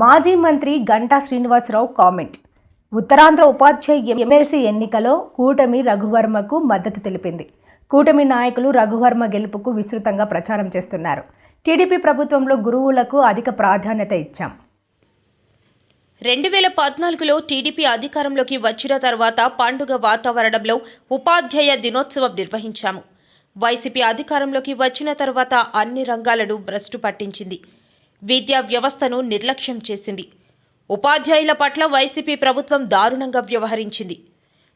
మాజీ మంత్రి గంటా శ్రీనివాసరావు కామెంట్. ఉత్తరాంధ్ర ఉపాధ్యాయ ఎమ్మెల్సీ ఎన్నికలో కూటమి రఘువర్మకు మద్దతు తెలిపింది. కూటమి నాయకులు రఘువర్మ గెలుపుకు విస్తృతంగా ప్రచారం చేస్తున్నారు. టీడీపీ ప్రభుత్వంలో గురువులకు అధిక ప్రాధాన్యత ఇచ్చాం. 2014లో టీడీపీ అధికారంలోకి వచ్చిన తర్వాత పండుగ వాతావరణంలో ఉపాధ్యాయ దినోత్సవం నిర్వహించాము. వైసీపీ అధికారంలోకి వచ్చిన తర్వాత అన్ని రంగాలను భ్రష్టు పట్టించింది. విద్యా వ్యవస్థను నిర్లక్ష్యం చేసింది. ఉపాధ్యాయుల పట్ల వైసీపీ ప్రభుత్వం దారుణంగా వ్యవహరించింది.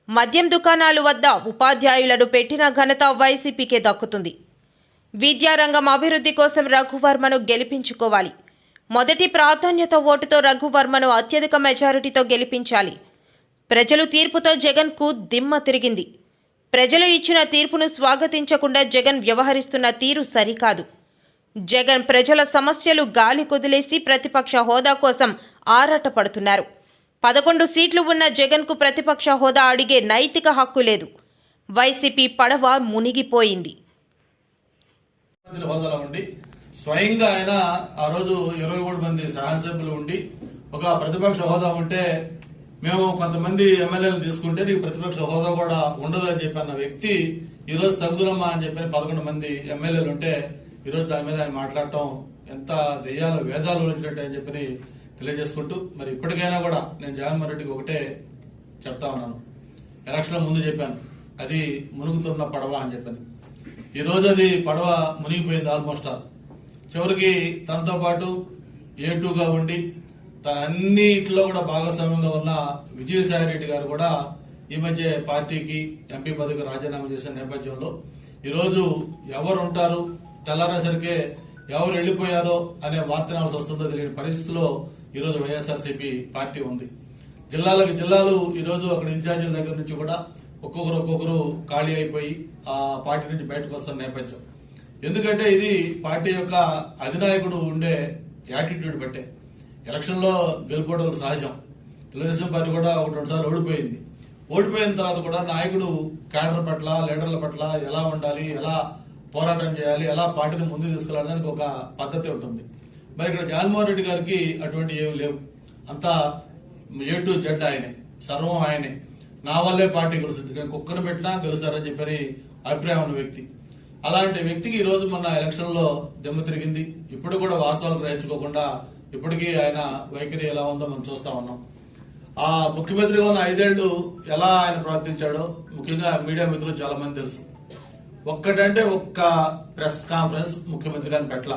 మద్యం దుకాణాల వద్ద ఉపాధ్యాయులను పెట్టిన ఘనత వైసీపీకే దక్కుతుంది. విద్యారంగం అభివృద్ధి కోసం రఘువర్మను గెలిపించుకోవాలి. మొదటి ప్రాధాన్యత ఓటుతో రఘువర్మను అత్యధిక మెజారిటీతో గెలిపించాలి. ప్రజలు తీర్పుతో జగన్కు దిమ్మ తిరిగింది. ప్రజలు ఇచ్చిన తీర్పును స్వాగతించకుండా జగన్ వ్యవహరిస్తున్న తీరు సరికాదు. జగన్ ప్రజల సమస్యలు గాలి కుదిలేసి ప్రతిపక్ష హోదా కోసం ఆరాటపడుతున్నారు. 11 సీట్లు ఉన్న జగన్కు ప్రతిపక్ష హోదా అడిగే నైతిక హక్కు లేదు. వైసీపీ పడవ మునిగిపోయింది. స్వయంగా ఆయన ఆ రోజు 23 మంది శాసనసభ్యులు ఉండి ఒక ప్రతిపక్ష హోదా ఉంటే మేము కొంతమంది ఎమ్మెల్యేలు తీసుకుంటే నీకు ప్రతిపక్ష హోదా కూడా ఉండదు అని చెప్పి అన్న వ్యక్తి ఈ రోజు తగ్గుదమ్మా అని చెప్పి 11 మంది ఎమ్మెల్యేలు ఉంటే ఈ రోజు దాని మీద ఆయన మాట్లాడటం ఎంత దెయ్యాలు వేదాలు వచ్చినట్టు అని చెప్పి తెలియజేసుకుంటూ మరి ఇప్పటికైనా కూడా నేను జగన్మోహన్ రెడ్డికి ఒకటే చెప్తా ఉన్నాను. ఎలక్షన్ ముందు చెప్పాను అది మునుగుతున్న పడవ అని చెప్పాను. ఈ రోజు అది పడవ మునిగిపోయింది. ఆల్మోస్ట్ చివరికి తనతో పాటు A2గా ఉండి తన అన్నిట్లో కూడా భాగస్వామ్యంగా ఉన్న విజయసాయి రెడ్డి గారు కూడా ఈ మధ్య పార్టీకి ఎంపీ పదవికి రాజీనామా చేసిన నేపథ్యంలో ఈరోజు ఎవరు ఉంటారు తెల్లారేసరికే ఎవరు వెళ్లిపోయారో అనే వార్త రావాల్సి వస్తుందో తెలియని పరిస్థితిలో ఈరోజు వైఎస్ఆర్సీపీ పార్టీ ఉంది. జిల్లాలకు జిల్లాలు ఈరోజు అక్కడ ఇన్ఛార్జీల దగ్గర నుంచి కూడా ఒక్కొక్కరు ఖాళీ అయిపోయి ఆ పార్టీ నుంచి బయటకు వస్తున్న నేపథ్యం. ఎందుకంటే ఇది పార్టీ యొక్క అధినాయకుడు ఉండే యాటిట్యూడ్ బట్టే. ఎలక్షన్ లో గెలుపోవడం సహజం. తెలుగుదేశం పార్టీ కూడా 1-2 సార్లు ఓడిపోయింది. ఓడిపోయిన తర్వాత కూడా నాయకుడు క్యాడర్ పట్ల లీడర్ల పట్ల ఎలా ఉండాలి, ఎలా పోరాటం చేయాలి, ఎలా పార్టీని ముందుకు తీసుకెళ్లడానికి ఒక పద్ధతి ఉంటుంది. మరి ఇక్కడ జగన్మోహన్ రెడ్డి గారికి అటువంటి ఏమి లేవు. అంతా A to Z ఆయనే, సర్వం ఆయనే. నా వల్లే పార్టీ గెలుస్తుంది, నేను కుక్కను పెట్టినా గెలుస్తారని చెప్పని అభిప్రాయం ఉన్న వ్యక్తి. అలాంటి వ్యక్తికి ఈ రోజు మొన్న ఎలక్షన్ లో దెమ్మ తిరిగింది. ఇప్పుడు కూడా వాస్తవాలు గ్రహించుకోకుండా ఇప్పటికీ ఆయన వైఖరి ఎలా ఉందో మనం చూస్తా ఉన్నాం. ఆ ముఖ్యమంత్రిగా ఉన్న 5 ఏళ్లు ఎలా ఆయన ప్రవర్తించాడో ముఖ్యంగా మీడియా మిత్రులు చాలా మంది తెలుసు. ఒక్కటంటే ఒక్క ప్రెస్ కాన్ఫరెన్స్ ముఖ్యమంత్రి గారిని పెట్టల.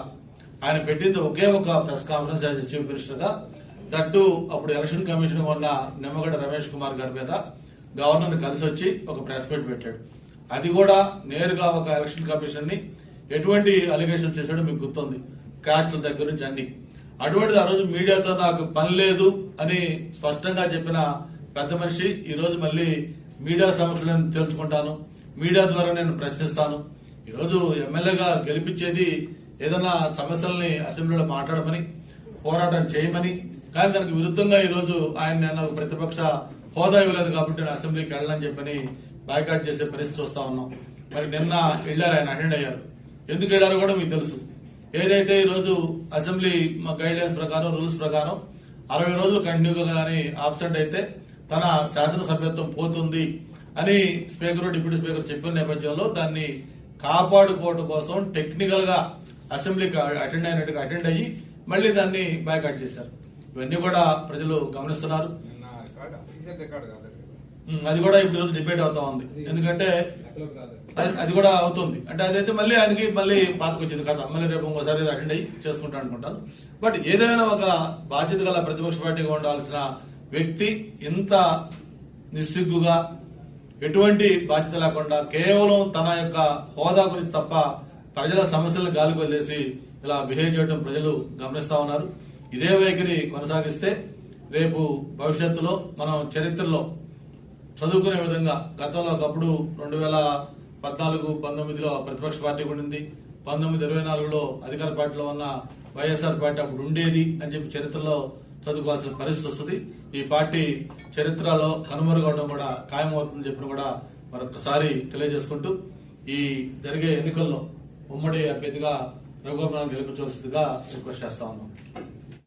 ఆయన పెట్టింది ఒకే ఒక press conference as chief minister గా. దట్టు అప్పుడు ఎలక్షన్ కమిషన్ ఉన్న నిమ్మగడ్డ రమేష్ కుమార్ గారి మీద గవర్నర్ కలిసి వచ్చి ఒక ప్రెస్ మీట్ పెట్టాడు. అది కూడా నేరుగా ఒక ఎలక్షన్ కమిషన్ ని ఎటువంటి అలిగేషన్స్ చేశాడో మీకు గుర్తుంది, కాస్ట్ల దగ్గర నుంచి అన్ని. అటువంటిది ఆ రోజు మీడియాతో నాకు పని లేదు అని స్పష్టంగా చెప్పిన పెద్ద మనిషి ఈ రోజు మళ్ళీ మీడియా సమక్షంలో నేను తెలుసుకుంటాను, మీడియా ద్వారా నేను ప్రశ్నిస్తాను. ఈ రోజు ఎమ్మెల్యేగా గెలిపించేది ఏదైనా సమస్యల్ని అసెంబ్లీలో మాట్లాడమని, పోరాటం చేయమని. కానీ దానికి విరుద్ధంగా ఈ రోజు ఆయన నేను ప్రతిపక్ష హోదా ఇవ్వలేదు కాబట్టి నేను అసెంబ్లీకి వెళ్ళాలని చెప్పని బాయ్కాట్ చేసే పరిస్థితి చూస్తా ఉన్నాం. మరి నిన్న వెళ్లారు, ఆయన అటెండ్ అయ్యారు. ఎందుకు వెళ్లారో కూడా మీకు తెలుసు. ఏదైతే ఈ రోజు అసెంబ్లీ గైడ్ లైన్స్ ప్రకారం, రూల్స్ ప్రకారం 60 రోజులు కంటిన్యూగా కానీ ఆబ్సెంట్ అయితే తన శాసనసభ్యత్వం పోతుంది అని స్పీకర్, డిప్యూటీ స్పీకర్ చెప్పిన నేపథ్యంలో దాన్ని కాపాడుకోవడం కోసం టెక్నికల్ గా అసెంబ్లీకి అటెండ్ అయినట్టుగా అటెండ్ అయ్యి మళ్లీ దాన్ని బాయ్కాట్ చేశారు. ఇవన్నీ కూడా ప్రజలు గమనిస్తున్నారు. అది కూడా ఇప్పుడు రోజు డిబేట్ అవుతా ఉంది. ఎందుకంటే అది కూడా అవుతుంది అంటే అదైతే మళ్ళీ ఆయనకి మళ్ళీ పాతకొచ్చింది కదా, మళ్ళీ రేపు ఇంకోసారి అటెండ్ అయ్యి చేసుకుంటాను అనుకుంటాను. బట్ ఏదైనా ఒక బాధ్యత గల ప్రతిపక్ష పార్టీగా ఉండాల్సిన వ్యక్తి ఇంత నిస్సిగ్గుగా, ఎటువంటి బాధ్యత లేకుండా కేవలం తన యొక్క హోదా గురించి తప్ప ప్రజల సమస్యలను గాలికి వదిలేసి ఇలా బిహేవ్ చేయడం ప్రజలు గమనిస్తా ఉన్నారు. ఇదే వైఖరి కొనసాగిస్తే రేపు భవిష్యత్తులో మనం చరిత్రలో చదువుకునే విధంగా, గతంలో ఒకప్పుడు 2014-19లో ప్రతిపక్ష పార్టీ ఉండింది, 1924లో అధికార పార్టీలో ఉన్న వైఎస్ఆర్ పార్టీ అప్పుడు ఉండేది అని చెప్పి చరిత్రలో చదువుకోవాల్సిన పరిస్థితి వస్తుంది. ఈ పార్టీ చరిత్రలో కనుమరుగవడం కూడా ఖాయమవుతుందని చెప్పిన కూడా మరొకసారి తెలియజేసుకుంటూ ఈ జరిగే ఎన్నికల్లో ఉమ్మడి అభ్యర్థిగా రఘువర్మను గెలిపించవలసిందిగా రిక్వెస్ట్ చేస్తా ఉన్నాం.